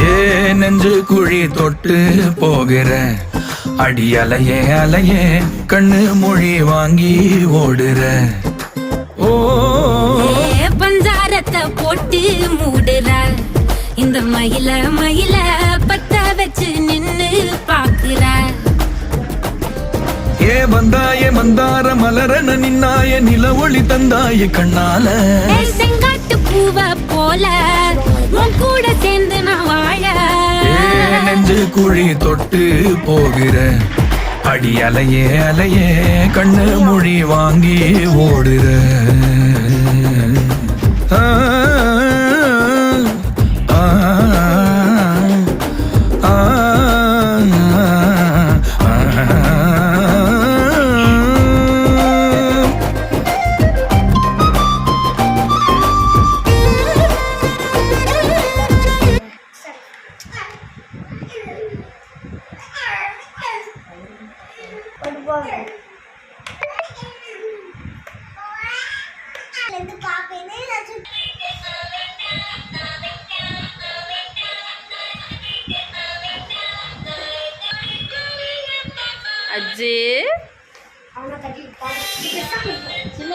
ஏ நெஞ்சு குழி தொட்டு போகிற அடி அலையே அலையே கண்ணு மொழி வாங்கி ஓடுற. ஓ பஞ்சாரத்தை போட்டு மூடுற இந்த மயில மயில பத்த வச்சு நின்னு பாக்குற. ஏ வந்தாய மந்தார மலரன நின்னாய நில ஒளி தந்தாய கண்ணால. செங்காட்டு பூவ போல உன் கூட சேர்ந்து நான் வாழ. நெஞ்சு குழி தொட்டு போகிற அடி அலையே அலையே கண்ணு மொழி வாங்கி ஓடுற. அஜி சின்ன